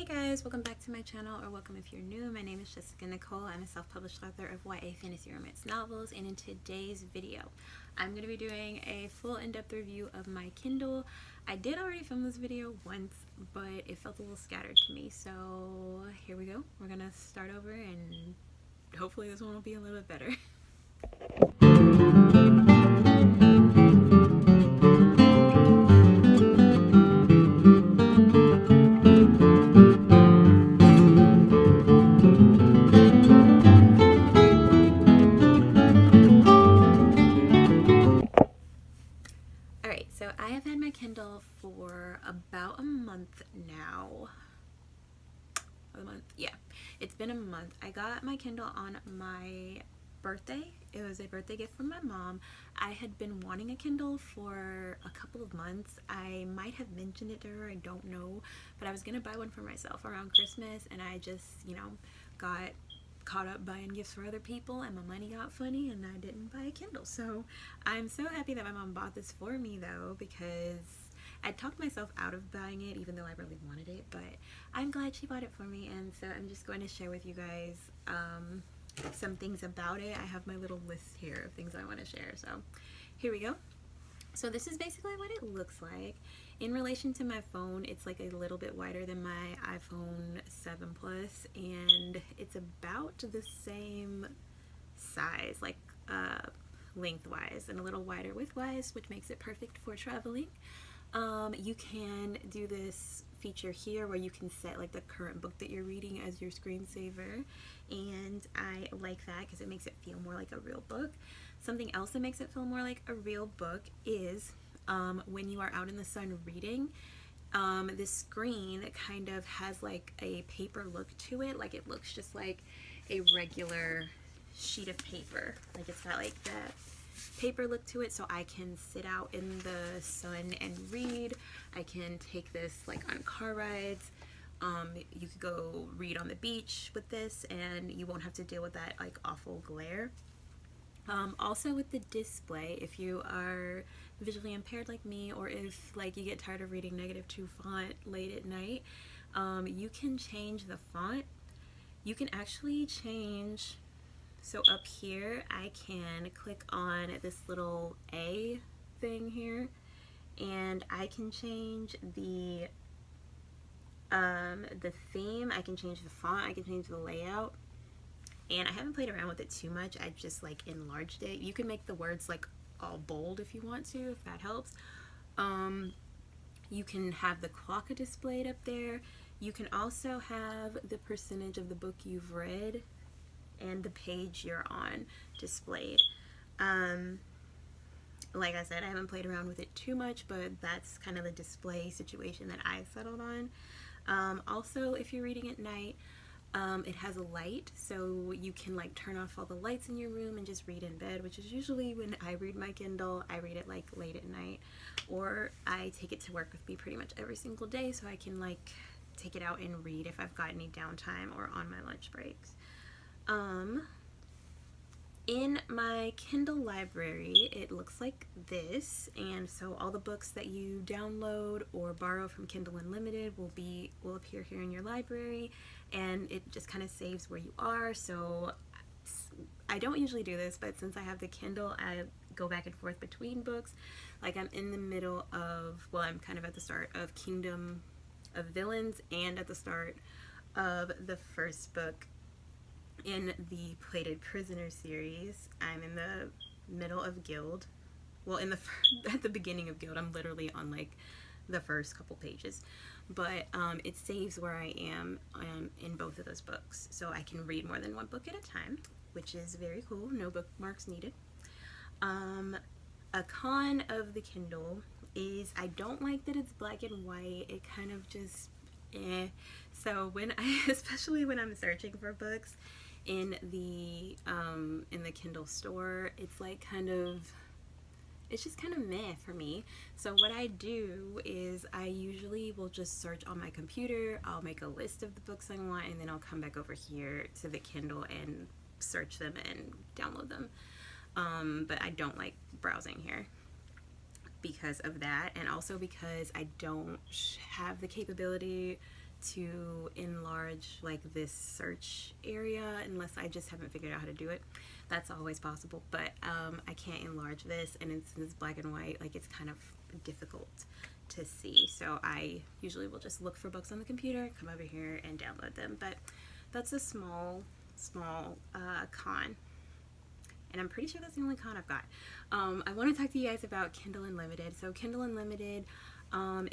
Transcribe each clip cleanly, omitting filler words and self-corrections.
Hey guys, welcome back to my channel, or welcome if you're new. My name is Jessica Nicole. I'm a self-published author of YA fantasy romance novels, and in today's video I'm going to be doing a full in-depth review of my Kindle. I did already film this video once, but it felt a little scattered to me, so here we go. We're going to start over and hopefully this one will be a little bit better. So I have had my Kindle for about a month now. Yeah, it's been a month. I got my Kindle on my birthday. It was a birthday gift from my mom. I had been wanting a Kindle for a couple of months. I might have mentioned it to her, I don't know, but I was gonna buy one for myself around Christmas, and I just, got caught up buying gifts for other people, and my money got funny and I didn't buy a Kindle. So I'm so happy that my mom bought this for me though, because I talked myself out of buying it even though I really wanted it, but I'm glad she bought it for me. And so I'm just going to share with you guys some things about it. I have my little list here of things I want to share, so here we go. So this is basically what it looks like. In relation to my phone, it's like a little bit wider than my iPhone 7 Plus, and it's about the same size, like lengthwise, and a little wider widthwise, which makes it perfect for traveling. You can do this feature here where you can set like the current book that you're reading as your screensaver, and I like that because it makes it feel more like a real book. Something else that makes it feel more like a real book is when you are out in the sun reading, this screen kind of has like a paper look to it. Like it looks just like a regular sheet of paper. Like it's got like that paper look to it, so I can sit out in the sun and read. I can take this like on car rides. You could go read on the beach with this and you won't have to deal with that like awful glare. Also with the display, if you are visually impaired like me, or if like you get tired of reading -2 font late at night, you can change the font. You can actually change, so up here I can click on this little A thing here and I can change the theme, I can change the font, I can change the layout. And I haven't played around with it too much. I just like enlarged it. You can make the words like all bold if you want to, if that helps. You can have the clock displayed up there. You can also have the percentage of the book you've read and the page you're on displayed. Like I said, I haven't played around with it too much, but that's kind of the display situation that I settled on. Also, if you're reading at night, it has a light, so you can like turn off all the lights in your room and just read in bed, which is usually when I read my Kindle. I read it like late at night, or I take it to work with me pretty much every single day, so I can like take it out and read if I've got any downtime or on my lunch breaks. In my Kindle library, it looks like this, and so all the books that you download or borrow from Kindle Unlimited will appear here in your library, and it just kind of saves where you are. So I don't usually do this, but since I have the Kindle, I go back and forth between books. Like I'm in the middle of, well, I'm kind of at the start of Kingdom of Villains and at the start of the first book in the Plated Prisoner series. I'm in the middle of Guild. Well, at the beginning of Guild. I'm literally on like the first couple pages. But it saves where I am in both of those books. So I can read more than one book at a time, which is very cool. No bookmarks needed. A con of the Kindle is I don't like that it's black and white. It kind of just So especially when I'm searching for books in the Kindle store, it's like it's just kind of meh for me. So what I do is I usually will just search on my computer. I'll make a list of the books I want, and then I'll come back over here to the Kindle and search them and download them. But I don't like browsing here because of that, and also because I don't have the capability to enlarge like this search area, unless I just haven't figured out how to do it. That's always possible, but I can't enlarge this, and it's black and white, like it's kind of difficult to see. So I usually will just look for books on the computer, come over here and download them. But that's a small con, and I'm pretty sure that's the only con I've got. I want to talk to you guys about Kindle Unlimited. So Kindle Unlimited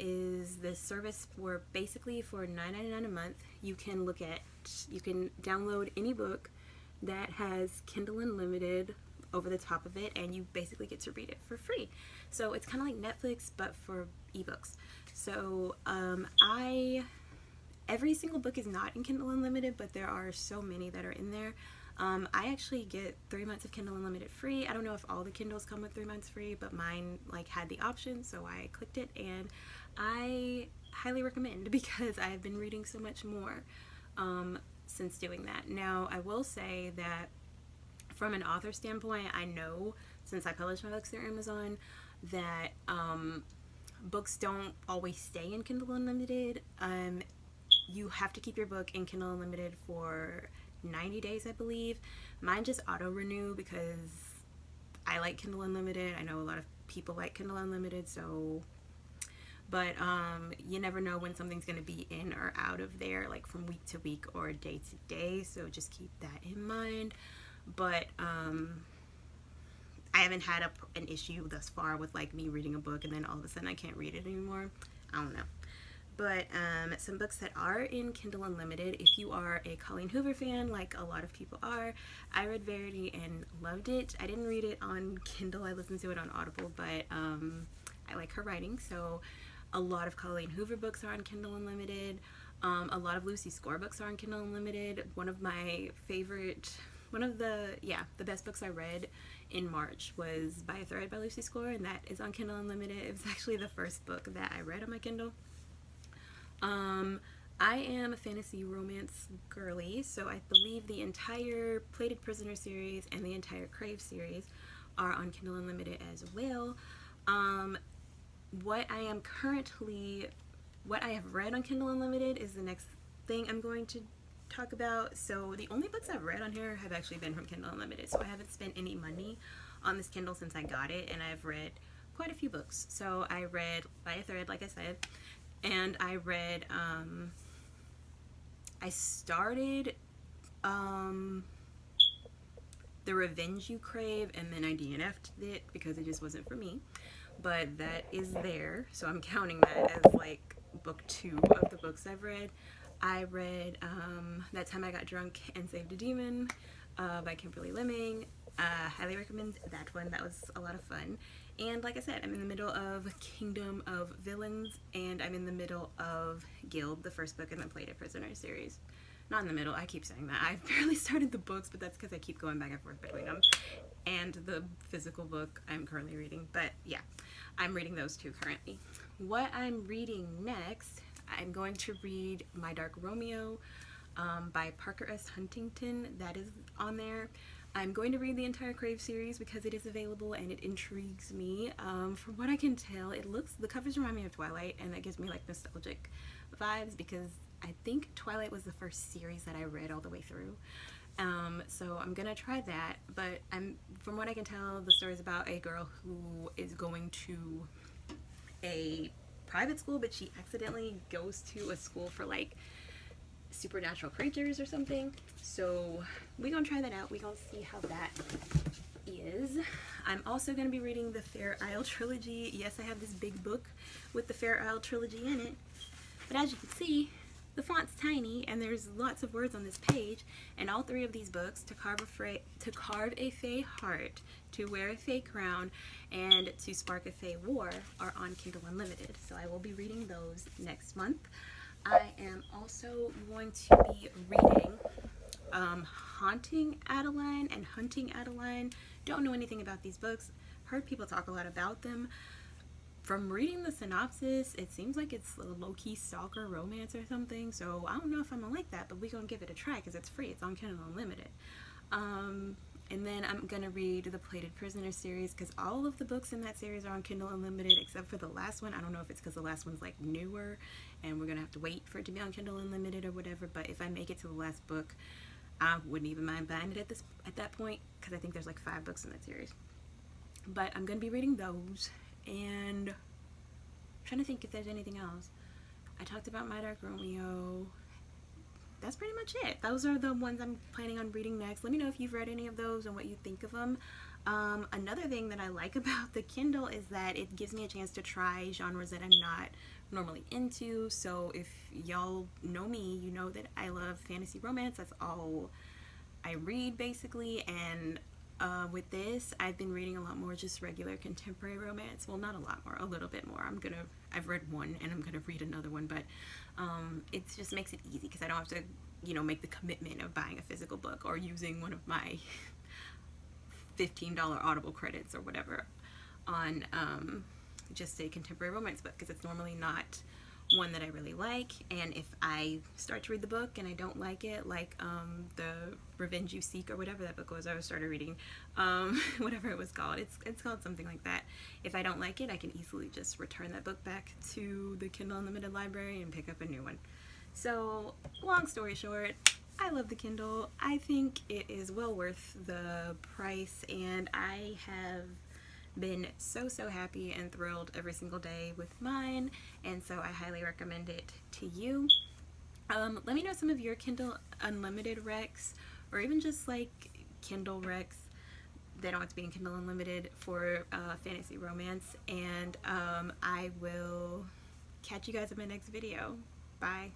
is this service for basically for $9.99 a month. You can download any book that has Kindle Unlimited over the top of it, and you basically get to read it for free. So it's kind of like Netflix, but for ebooks. So every single book is not in Kindle Unlimited, but there are so many that are in there. I actually get 3 months of Kindle Unlimited free. I don't know if all the Kindles come with 3 months free, but mine like had the option, so I clicked it, and I highly recommend because I've been reading so much more since doing that. Now, I will say that from an author standpoint, I know since I publish my books through Amazon that books don't always stay in Kindle Unlimited. You have to keep your book in Kindle Unlimited for 90 days, I believe. Mine just auto renew because I like Kindle Unlimited. I know a lot of people like Kindle Unlimited, but you never know when something's going to be in or out of there, like from week to week or day to day, so just keep that in mind. But I haven't had an issue thus far with like me reading a book and then all of a sudden I can't read it anymore. I don't know. But some books that are in Kindle Unlimited, if you are a Colleen Hoover fan, like a lot of people are, I read Verity and loved it. I didn't read it on Kindle, I listened to it on Audible, but I like her writing, so a lot of Colleen Hoover books are on Kindle Unlimited. A lot of Lucy Score books are on Kindle Unlimited. One of the best books I read in March was By a Thread by Lucy Score, and that is on Kindle Unlimited. It was actually the first book that I read on my Kindle. I am a fantasy romance girly, so I believe the entire Plated Prisoner series and the entire Crave series are on Kindle Unlimited as well. What I have read on Kindle Unlimited is the next thing I'm going to talk about. So the only books I've read on here have actually been from Kindle Unlimited, so I haven't spent any money on this Kindle since I got it, and I've read quite a few books. So I read By a Thread, like I said, and I read, I started The Revenge You Crave, and then I DNF'd it because it just wasn't for me. But that is there, so I'm counting that as like book 2 of the books I've read. I read That Time I Got Drunk and Saved a Demon by Kimberly Lemming. Highly recommend that one. That was a lot of fun. And like I said, I'm in the middle of Kingdom of Villains, and I'm in the middle of Guild, the first book in the Plated Prisoner series. Not in the middle, I keep saying that. I've barely started the books, but that's because I keep going back and forth between them and the physical book I'm currently reading. But yeah, I'm reading those two currently. What I'm reading next, I'm going to read My Dark Romeo by Parker S. Huntington. That is on there. I'm going to read the entire Crave series because it is available and it intrigues me. From what I can tell, the covers remind me of Twilight, and that gives me like nostalgic vibes because I think Twilight was the first series that I read all the way through. So I'm gonna try that, but from what I can tell, the story is about a girl who is going to a private school, but she accidentally goes to a school for like supernatural creatures or something. So we're gonna try that out. We're gonna see how that is. I'm also gonna be reading the Fair Isle trilogy. Yes, I have this big book with the Fair Isle trilogy in it, but as you can see, the font's tiny and there's lots of words on this page, and all 3 of these books, To Carve a Fae Heart, To Wear a Fae Crown, and To Spark a Fae War, are on Kindle Unlimited. So I will be reading those next month. I am also going to be reading Haunting Adeline and Hunting Adeline. Don't know anything about these books. Heard people talk a lot about them. From reading the synopsis, it seems like it's a low-key stalker romance or something, so I don't know if I'm gonna like that, but we're gonna give it a try because it's free. It's on Kindle Unlimited. And then I'm gonna read the Plated Prisoner series because all of the books in that series are on Kindle Unlimited except for the last one. I don't know if it's because the last one's like newer and we're gonna have to wait for it to be on Kindle Unlimited or whatever, but if I make it to the last book, I wouldn't even mind buying it at that point because I think there's like 5 books in that series. But I'm gonna be reading those, and I'm trying to think if there's anything else. I talked about My Dark Romeo. That's pretty much it. Those are the ones I'm planning on reading next. Let me know if you've read any of those and what you think of them. Another thing that I like about the Kindle is that it gives me a chance to try genres that I'm not normally into. So if y'all know me, you know that I love fantasy romance. That's all I read basically, and with this, I've been reading a lot more just regular contemporary romance. Well, not a lot more, a little bit more. I've read one and I'm gonna read another one, but it just makes it easy because I don't have to, you know, make the commitment of buying a physical book or using one of my $15 Audible credits or whatever on just a contemporary romance book, because it's normally not one that I really like. And if I start to read the book and I don't like it, like the Revenge You Seek or whatever that book was I started reading, whatever it was called, it's called something like that. If I don't like it, I can easily just return that book back to the Kindle Unlimited library and pick up a new one. So long story short, I love the Kindle. I think it is well worth the price, and I have been so happy and thrilled every single day with mine, and so I highly recommend it to you. Let me know some of your Kindle Unlimited recs, or even just like Kindle recs. They don't have to be in Kindle Unlimited for fantasy romance, and I will catch you guys in my next video. Bye.